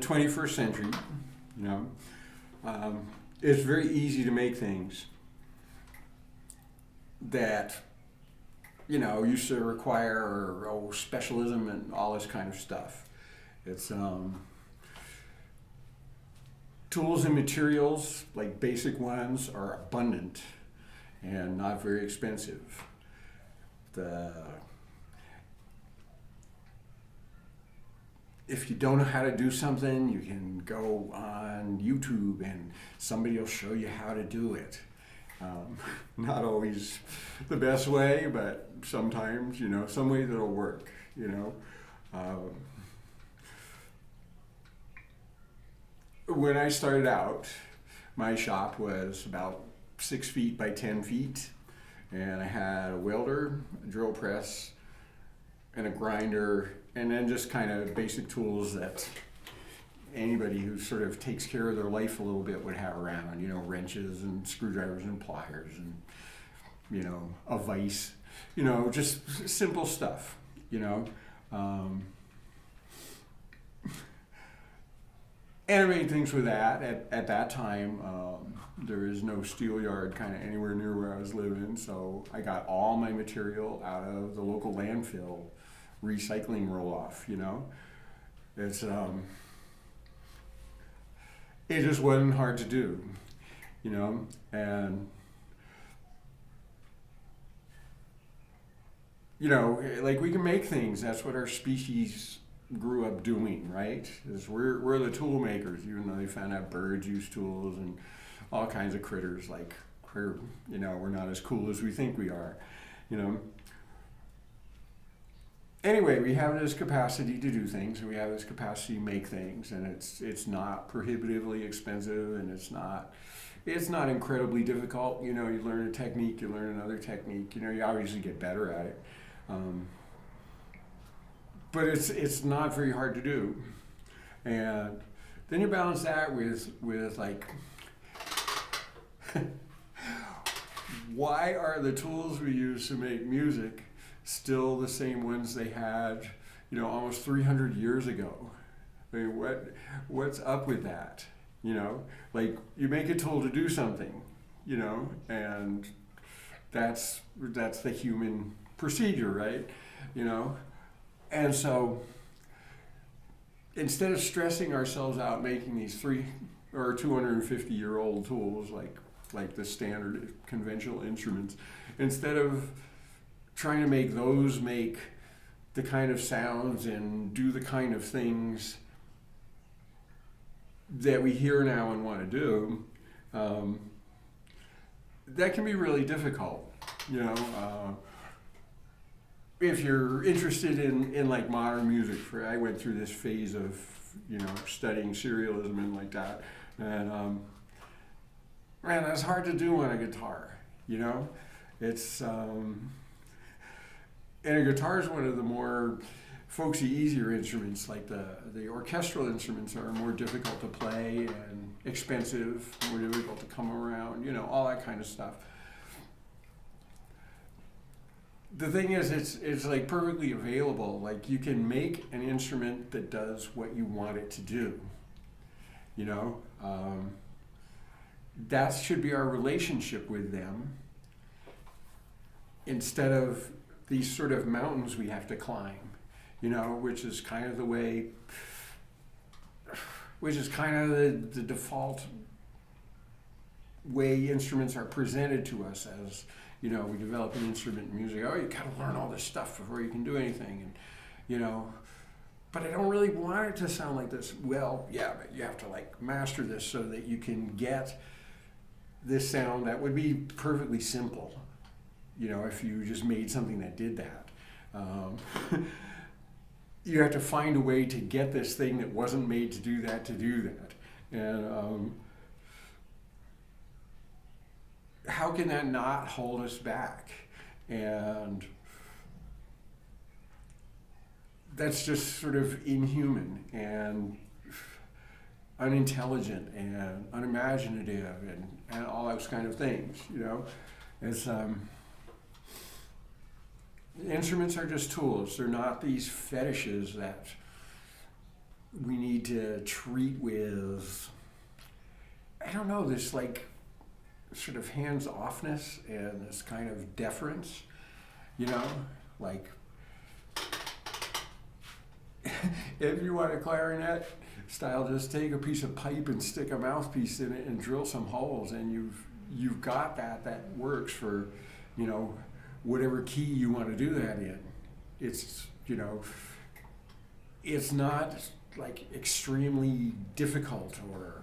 21st century, you know, it's very easy to make things that, you know, used to require specialism and all this kind of stuff. It's tools and materials, like basic ones, are abundant and not very expensive. If you don't know how to do something, you can go on YouTube and somebody will show you how to do it. Not always the best way, but sometimes, you know, some way that'll work, you know. When I started out, my shop was about 6 feet by 10 feet, and I had a welder, a drill press, and a grinder, and then just kind of basic tools that anybody who sort of takes care of their life a little bit would have around, you know, wrenches and screwdrivers and pliers and, you know, a vise, you know, just simple stuff, you know. And I made things with that. At that time, there is no steel yard kind of anywhere near where I was living, so I got all my material out of the local landfill recycling roll-off, you know. It just wasn't hard to do, you know, and, you know, like, we can make things. That's what our species grew up doing, right? Is we're the tool makers, even though they found out birds use tools and all kinds of critters. Like, we're not as cool as we think we are, you know. Anyway, we have this capacity to do things, and we have this capacity to make things, and it's not prohibitively expensive, and it's not incredibly difficult. You know, you learn a technique, you learn another technique. You know, you obviously get better at it, but it's not very hard to do. And then you balance that with like, why are the tools we use to make music still the same ones they had, you know, almost 300 years ago? I mean, what's up with that? You know, like, you make a tool to do something, you know, and that's the human procedure, right? You know, and so instead of stressing ourselves out making these 300 or 250-year-old tools like the standard conventional instruments, instead of trying to make those make the kind of sounds and do the kind of things that we hear now and want to do, that can be really difficult, you know. If you're interested in like modern music, I went through this phase of, you know, studying serialism and like that, and man, that's hard to do on a guitar, you know. It's and a guitar is one of the more folksy, easier instruments. Like the orchestral instruments are more difficult to play and expensive, more difficult to come around, you know, all that kind of stuff. The thing is, it's like perfectly available. Like, you can make an instrument that does what you want it to do, you know. That should be our relationship with them, instead of these sort of mountains we have to climb, you know, which is kind of the default way instruments are presented to us. As, you know, we develop an instrument in music, oh, you gotta learn all this stuff before you can do anything, and, you know, but I don't really want it to sound like this. Well, yeah, but you have to like master this so that you can get this sound that would be perfectly simple, you know, if you just made something that did that. You have to find a way to get this thing that wasn't made to do that. And how can that not hold us back? And that's just sort of inhuman and unintelligent and unimaginative and all those kind of things, you know. It's instruments are just tools. They're not these fetishes that we need to treat with, I don't know, this like sort of hands-offness and this kind of deference, you know, like if you want a clarinet style, just take a piece of pipe and stick a mouthpiece in it and drill some holes, and you've got that works for, you know, whatever key you want to do that in. It's, you know, it's not like extremely difficult or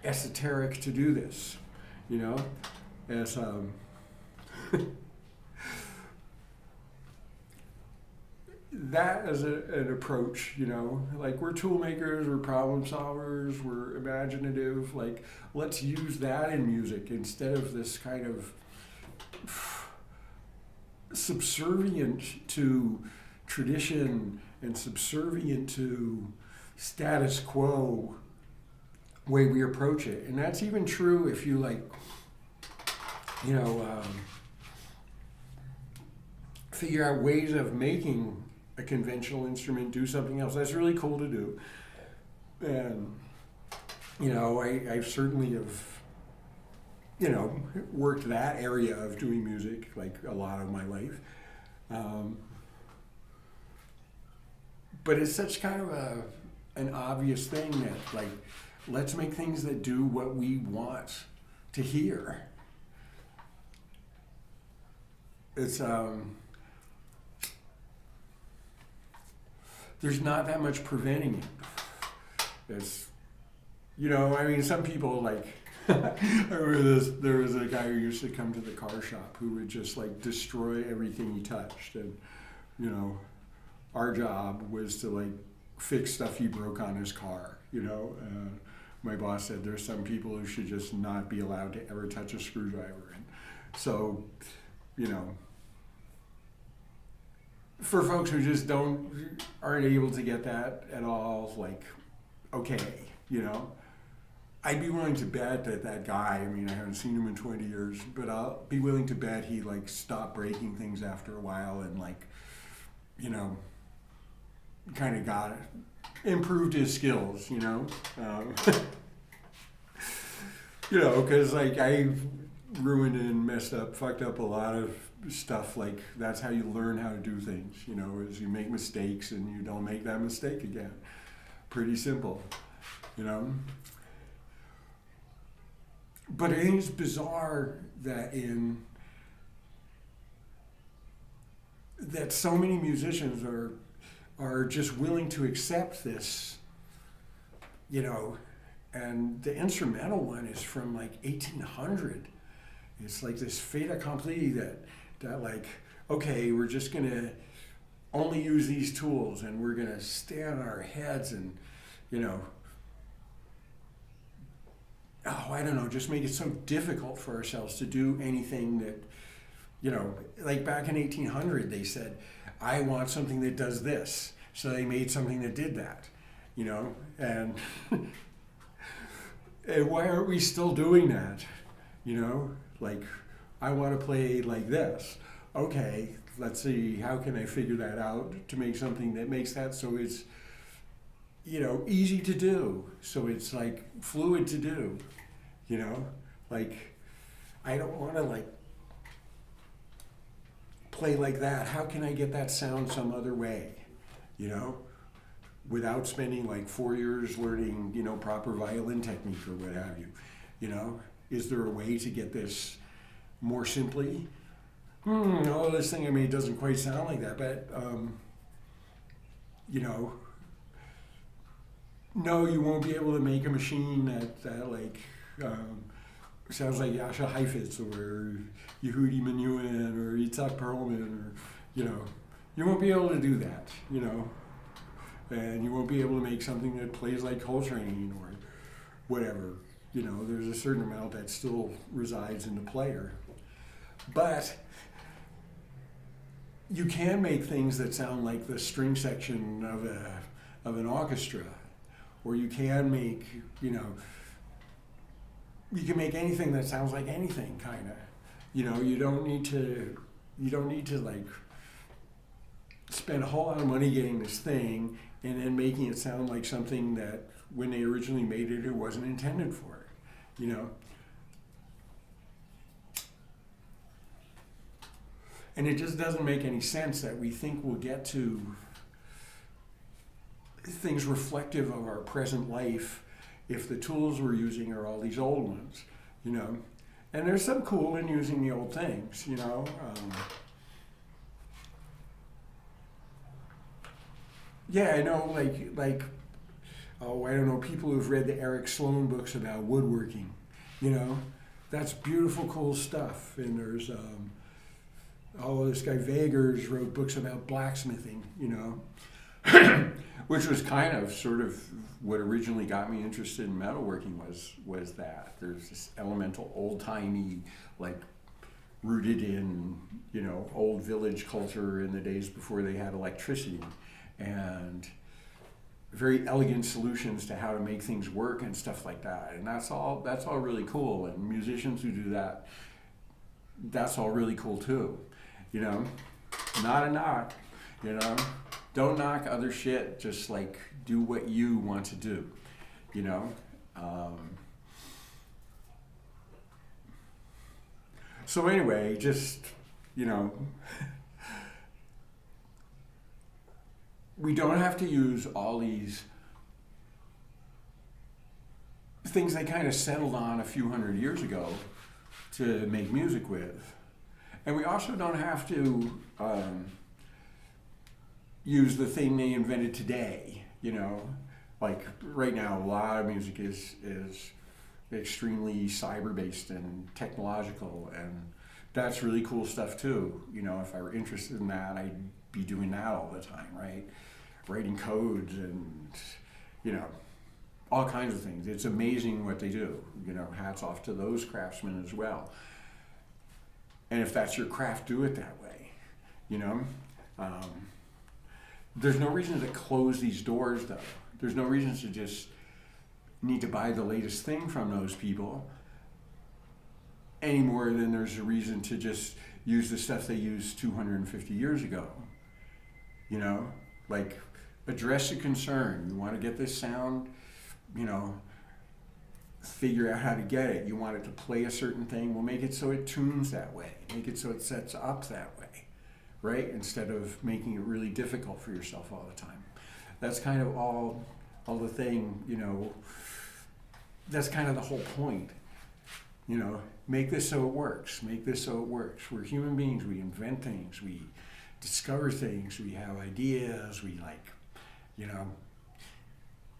esoteric to do this, you know, as that as an approach, you know, like we're tool makers, we're problem solvers, we're imaginative, like let's use that in music instead of this kind of subservient to tradition and subservient to status quo way we approach it. And that's even true if you like, you know, figure out ways of making a conventional instrument do something else. That's really cool to do. And, you know, I certainly have, you know, worked that area of doing music like a lot of my life. But it's such kind of an obvious thing that, like, let's make things that do what we want to hear. It's, there's not that much preventing it. It's, you know, I mean, some people like, I remember there was a guy who used to come to the car shop who would just like destroy everything he touched. And, you know, our job was to like fix stuff he broke on his car, you know. My boss said there's some people who should just not be allowed to ever touch a screwdriver. And so, you know, for folks who just aren't able to get that at all, like, okay, you know, I'd be willing to bet that guy, I mean, I haven't seen him in 20 years, but I'll be willing to bet he like stopped breaking things after a while and like, you know, kind of improved his skills, you know. You know, because like I ruined and fucked up a lot of stuff. Like that's how you learn how to do things, you know, is you make mistakes and you don't make that mistake again. Pretty simple, you know. But it is bizarre that that so many musicians are just willing to accept this, you know, and the instrumental one is from like 1800. It's like this fait accompli that like, okay, we're just gonna only use these tools and we're gonna stand on our heads and, you know, oh, I don't know, just make it so difficult for ourselves to do anything that, you know, like back in 1800, they said, I want something that does this. So they made something that did that, you know, and, and why aren't we still doing that? You know, like, I want to play like this. Okay, let's see, how can I figure that out to make something that makes that so it's, you know, easy to do, so it's like fluid to do, you know, like I don't want to like play like that. How can I get that sound some other way, you know, without spending like 4 years learning, you know, proper violin technique or what have you, you know? Is there a way to get this more simply? Oh, this thing I made doesn't quite sound like that, but you know, no, you won't be able to make a machine that like sounds like Jascha Heifetz or Yehudi Menuhin or Itzhak Perlman, or, you know, you won't be able to do that, you know, and you won't be able to make something that plays like Coltrane or whatever. You know, there's a certain amount that still resides in the player, but you can make things that sound like the string section of an orchestra. Or you can make, you know, you can make anything that sounds like anything, kind of. You know, you don't need to like spend a whole lot of money getting this thing and then making it sound like something that when they originally made it, it wasn't intended for it, you know? And it just doesn't make any sense that we think we'll get to things reflective of our present life if the tools we're using are all these old ones, you know? And there's some cool in using the old things, you know? Yeah, I know, oh, I don't know, people who've read the Eric Sloan books about woodworking, you know? That's beautiful, cool stuff. And there's, this guy Vagers wrote books about blacksmithing, you know? Which was kind of sort of what originally got me interested in metalworking was that. There's this elemental, old-timey, like, rooted in, you know, old village culture in the days before they had electricity. And very elegant solutions to how to make things work and stuff like that. And that's all really cool. And musicians who do that, that's all really cool too. You know, not a knock, you know. Don't knock other shit, just like do what you want to do, you know. So anyway, just, you know, we don't have to use all these things they kind of settled on a few hundred years ago to make music with. And we also don't have to use the thing they invented today, you know. Like right now, a lot of music is extremely cyber-based and technological, and that's really cool stuff too. You know, if I were interested in that, I'd be doing that all the time, right? Writing codes and, you know, all kinds of things. It's amazing what they do. You know, hats off to those craftsmen as well. And if that's your craft, do it that way, you know? There's no reason to close these doors, though. There's no reason to just need to buy the latest thing from those people any more than there's a reason to just use the stuff they used 250 years ago. You know, like, address a concern. You want to get this sound, you know, figure out how to get it. You want it to play a certain thing, well, make it so it tunes that way. Make it so it sets up that way, right? Instead of making it really difficult for yourself all the time. That's kind of all the thing, you know, that's kind of the whole point. You know, make this so it works. Make this so it works. We're human beings. We invent things. We discover things. We have ideas. We like, you know,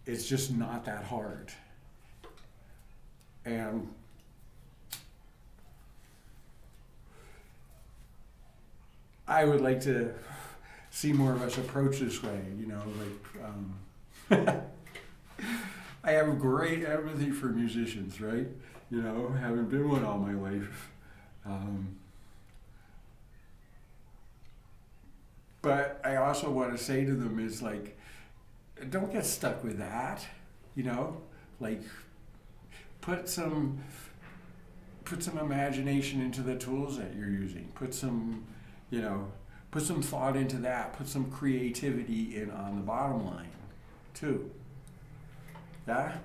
it's just not that hard. And I would like to see more of us approach this way, you know, like, I have great empathy for musicians, right? You know, having been one all my life. But I also want to say to them is like, don't get stuck with that, you know? Like, put some imagination into the tools that you're using. Put some, you know, put some thought into that. Put some creativity in on the bottom line, too. Yeah?